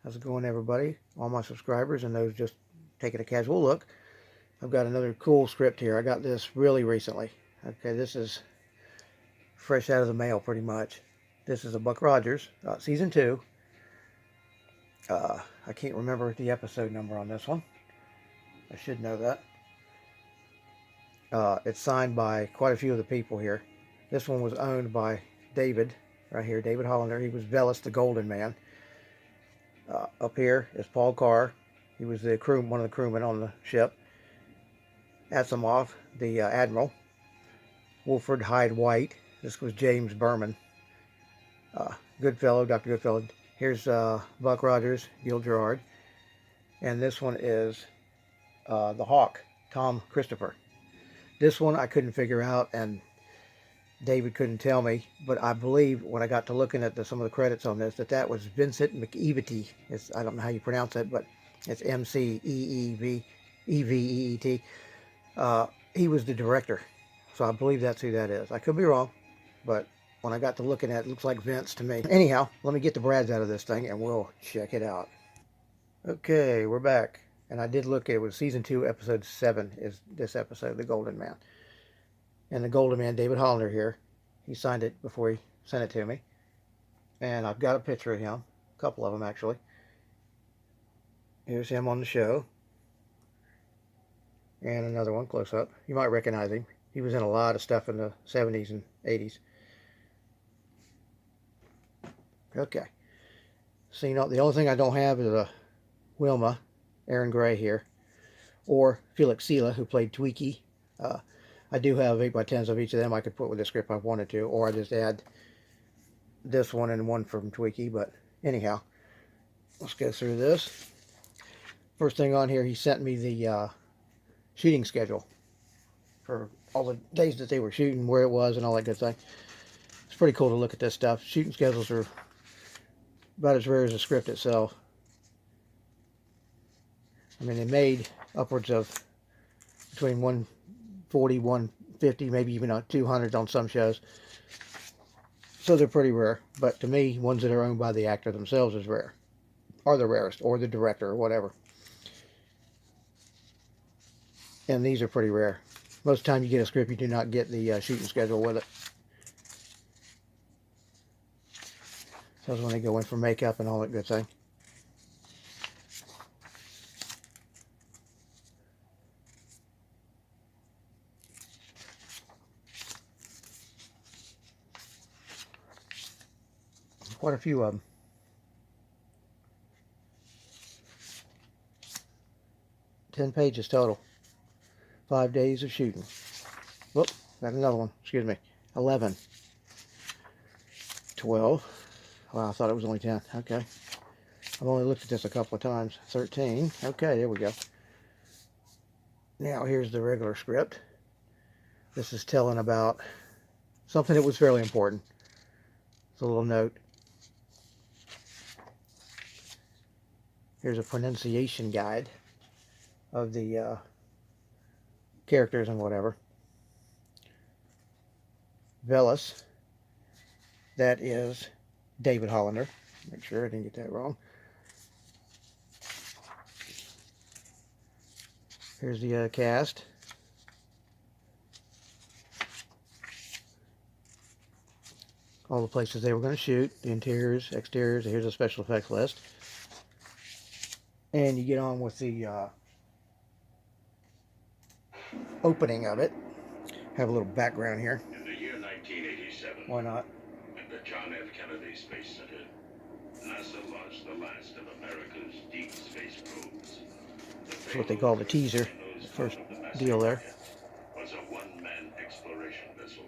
How's it going, everybody? All my subscribers and those just taking a casual look. I've got another cool script here. I got this really recently. Okay, this is fresh out of the mail, pretty much. This is a Buck Rogers, season 2. I can't remember the episode number on this one. I should know that. It's signed by quite a few of the people here. This one was owned by David, right here, David Hollander. He was Velis, the Golden Man. Up here is Paul Carr. He was the one of the crewmen on the ship. Asimov, the admiral. Wolford Hyde White. This was James Berman. Goodfellow, Dr. Goodfellow. Here's Buck Rogers, Gil Gerard. And this one is the Hawk, Tom Christopher. This one I couldn't figure out, and David couldn't tell me, but I believe when I got to looking at some of the credits on this, that was Vincent McEveety. I don't know how you pronounce it, but it's M-C-E-E-V-E-V-E-E-T. He was the director, so I believe that's who that is. I could be wrong, but when I got to looking at it, it looks like Vince to me. Anyhow, let me get the brads out of this thing, and we'll check it out. Okay, we're back, and I did look at it. It was Season 2, Episode 7 is this episode, The Golden Man. And the Golden Man, David Hollander here. He signed it before he sent it to me. And I've got a picture of him. A couple of them, actually. Here's him on the show. And another one, close up. You might recognize him. He was in a lot of stuff in the 70s and 80s. Okay. See, the only thing I don't have is a Wilma, Aaron Gray here. Or Felix Sela, who played Tweaky. I do have 8x10s of each of them I could put with the script if I wanted to, or I just add this one and one from Tweaky. But anyhow, let's go through this. First thing on here, he sent me the shooting schedule for all the days that they were shooting, where it was, and all that good thing. It's pretty cool to look at this stuff. Shooting schedules are about as rare as the script itself. I mean, they made upwards of between 140, 150, maybe even 200 on some shows. So they're pretty rare. But to me, ones that are owned by the actor themselves is rare. Are the rarest, or the director, or whatever. And these are pretty rare. Most of the time you get a script, you do not get the shooting schedule with it. So that's when they go in for makeup and all that good thing. Quite a few of them. 10 pages total. 5 days of shooting. Whoop, got another one. Excuse me. 11. 12. Wow, I thought it was only 10. Okay. I've only looked at this a couple of times. 13. Okay, there we go. Now here's the regular script. This is telling about something that was fairly important. It's a little note. Here's a pronunciation guide of the characters and whatever. Velis, that is David Hollander. Make sure I didn't get that wrong. Here's the cast. All the places they were going to shoot, the interiors, exteriors. Here's a special effects list. And you get on with the opening of it. Have a little background here. In the year 1987, Why not? at the John F. Kennedy Space Center, NASA launched the last of America's deep space probes. That's what they call the teaser. The first deal there. Was a one-man exploration vessel.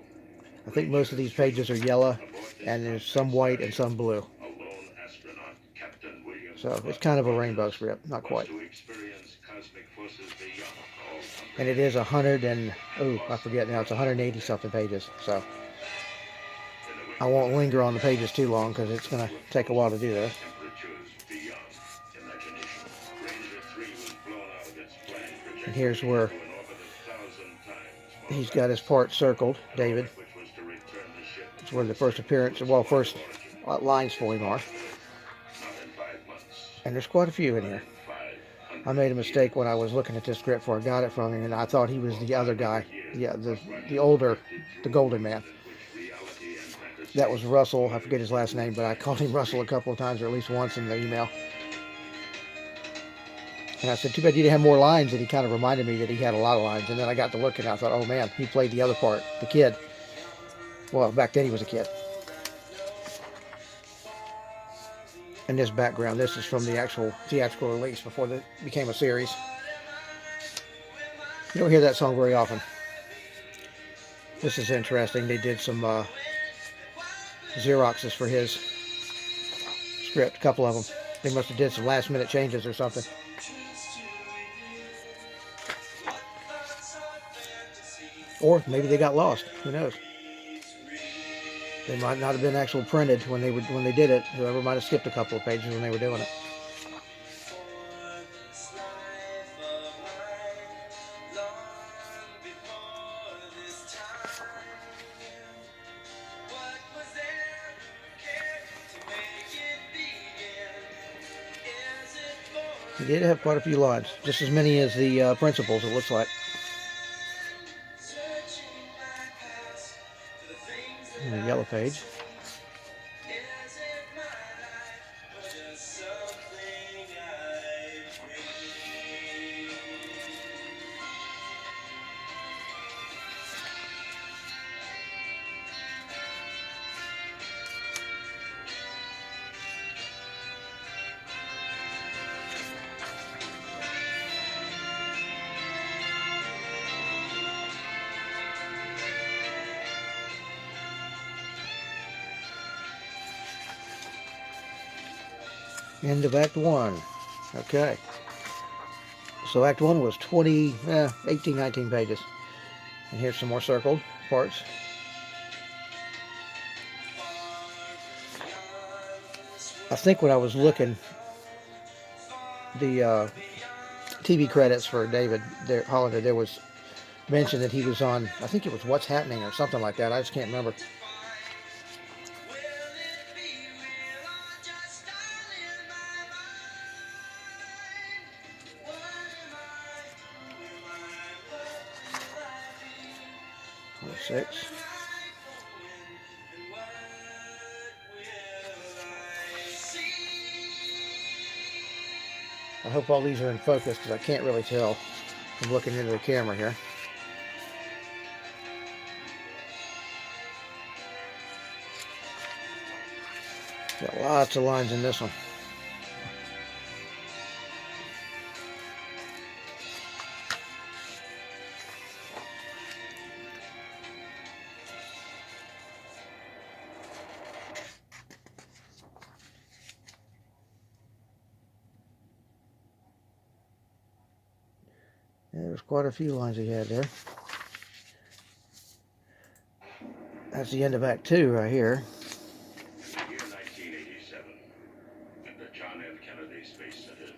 I think most of these pages are yellow, and there's some white and some blue. A lone astronaut, Captain William. So it's kind of a rainbow script, not quite. To experience cosmic forces beyond all And it is 100 and, oh, I forget now, it's 180 something pages. So I won't linger on the pages too long because it's going to take a while to do this. And here's where he's got his part circled, David. where the first appearance, well, first lines for him are. And there's quite a few in more here. than I 500 made a mistake when I years. was looking at this script before I got it from him, and I thought he was For the other guy. 500 years, Yeah, the the writers older, drifted the through a golden world man. in which reality and That fantasy was Russell. I forget merged his last through name, but I time called and him Russell a space. couple of times, or at least once in the email. And I said, too bad you didn't have more lines. And he kind of reminded me that he had a lot of lines. And then I got to looking, and I thought, oh man, he played the other part, the kid. Well, back then he was a kid. And this background, this is from the actual theatrical release before it became a series. You don't hear that song very often. This is interesting. They did some Xeroxes for his script, a couple of them. They must have did some last minute changes or something. Or maybe they got lost. Who knows? They might not have been actually printed when they did it. Whoever might have skipped a couple of pages when they were doing it. He did have quite a few lines, just as many as the principals, it looks like. And the yellow page. End of Act 1. Okay. So Act 1 was 18, 19 pages. And here's some more circled parts. I think when I was looking, the TV credits for David Hollander, there was mention that he was on, I think it was What's Happening or something like that. I just can't remember. Six. I hope all these are in focus because I can't really tell from looking into the camera here. Got lots of lines in this one. Yeah, there's quite a few lines he had there. That's the end of Act 2 right here. The year 1987, at the John F. Kennedy Space Center,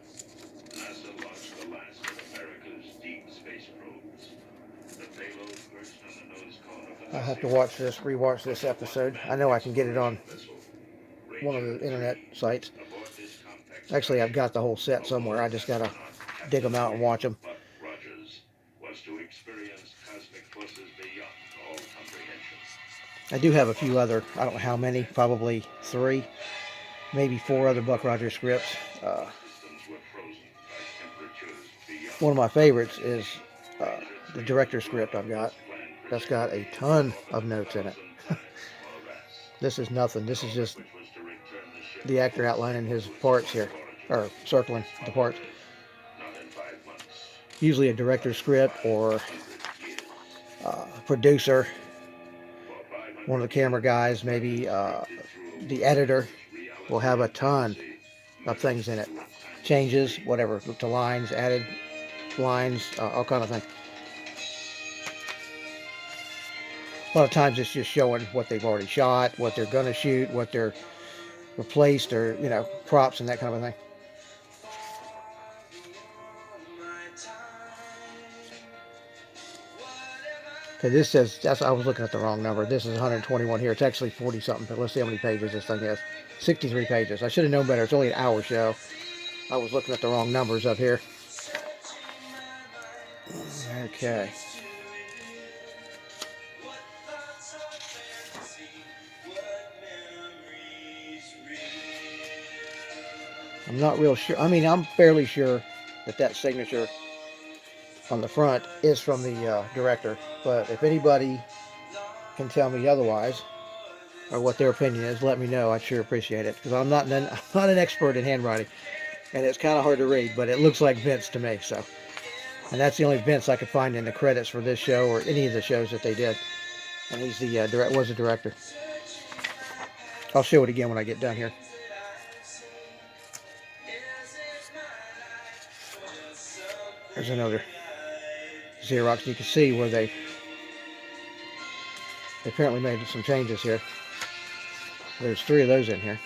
NASA launched the last of America's deep space probes. The payload perched on the nose cone of the I'll have to rewatch this episode. I know I can get it on one of the internet sites. Actually, I've got the whole set somewhere. I just gotta dig them out and watch them. Buck Rogers was to experience cosmic forces beyond all comprehension. I do have a few other, I don't know how many, probably 3, maybe 4 other Buck Rogers scripts. Systems were frozen by temperatures beyond One of my favorites is the director's script I've got. That's got a ton of notes in it. This is nothing. This is just the actor outlining his parts here, or circling the parts. Usually a director's script or producer, one of the camera guys, maybe the editor will have a ton of things in it. Changes, whatever, to lines, added lines, all kind of things. A lot of times it's just showing what they've already shot, what they're going to shoot, what they're replaced, or, props and that kind of a thing. Okay, this says, I was looking at the wrong number. This is 121 here. It's actually 40 something, but let's see how many pages this thing has. 63 pages. I should have known better. It's only an hour show. I was looking at the wrong numbers up here. Okay. I'm not real sure. I mean, I'm fairly sure that that signature on the front is from the director. But if anybody can tell me otherwise, or what their opinion is, let me know. I'd sure appreciate it, because I'm not an expert in handwriting, and it's kind of hard to read, but it looks like Vince to me. So, and that's the only Vince I could find in the credits for this show or any of the shows that they did. And he's the was the director. I'll show it again when I get done here. There's another Xerox. You can see where they apparently made some changes here. There's 3 of those in here.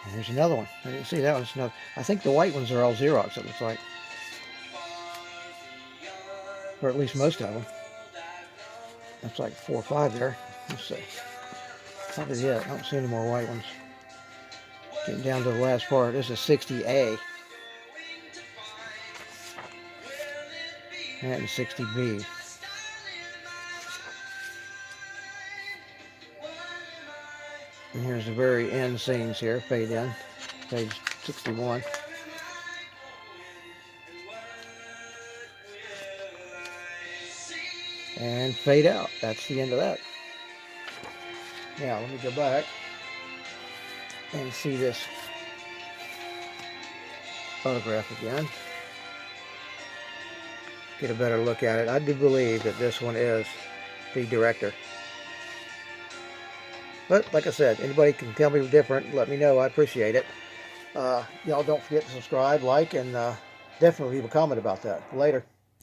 And there's another one. I didn't see that one. Another. I think the white ones are all Xerox, it looks like. Or at least most of them. That's like 4 or 5 there. Let's see. Probably it. I don't see any more white ones. Getting down to the last part. This is 60A. And 60B. And here's the very end scenes here. Fade in. Page 61. And fade out. That's the end of that. Now, let me go back and see this photograph again. Get a better look at it. I do believe that this one is the director. But, like I said, anybody can tell me different. Let me know. I appreciate it. Y'all don't forget to subscribe, like, and definitely leave a comment about that. Later.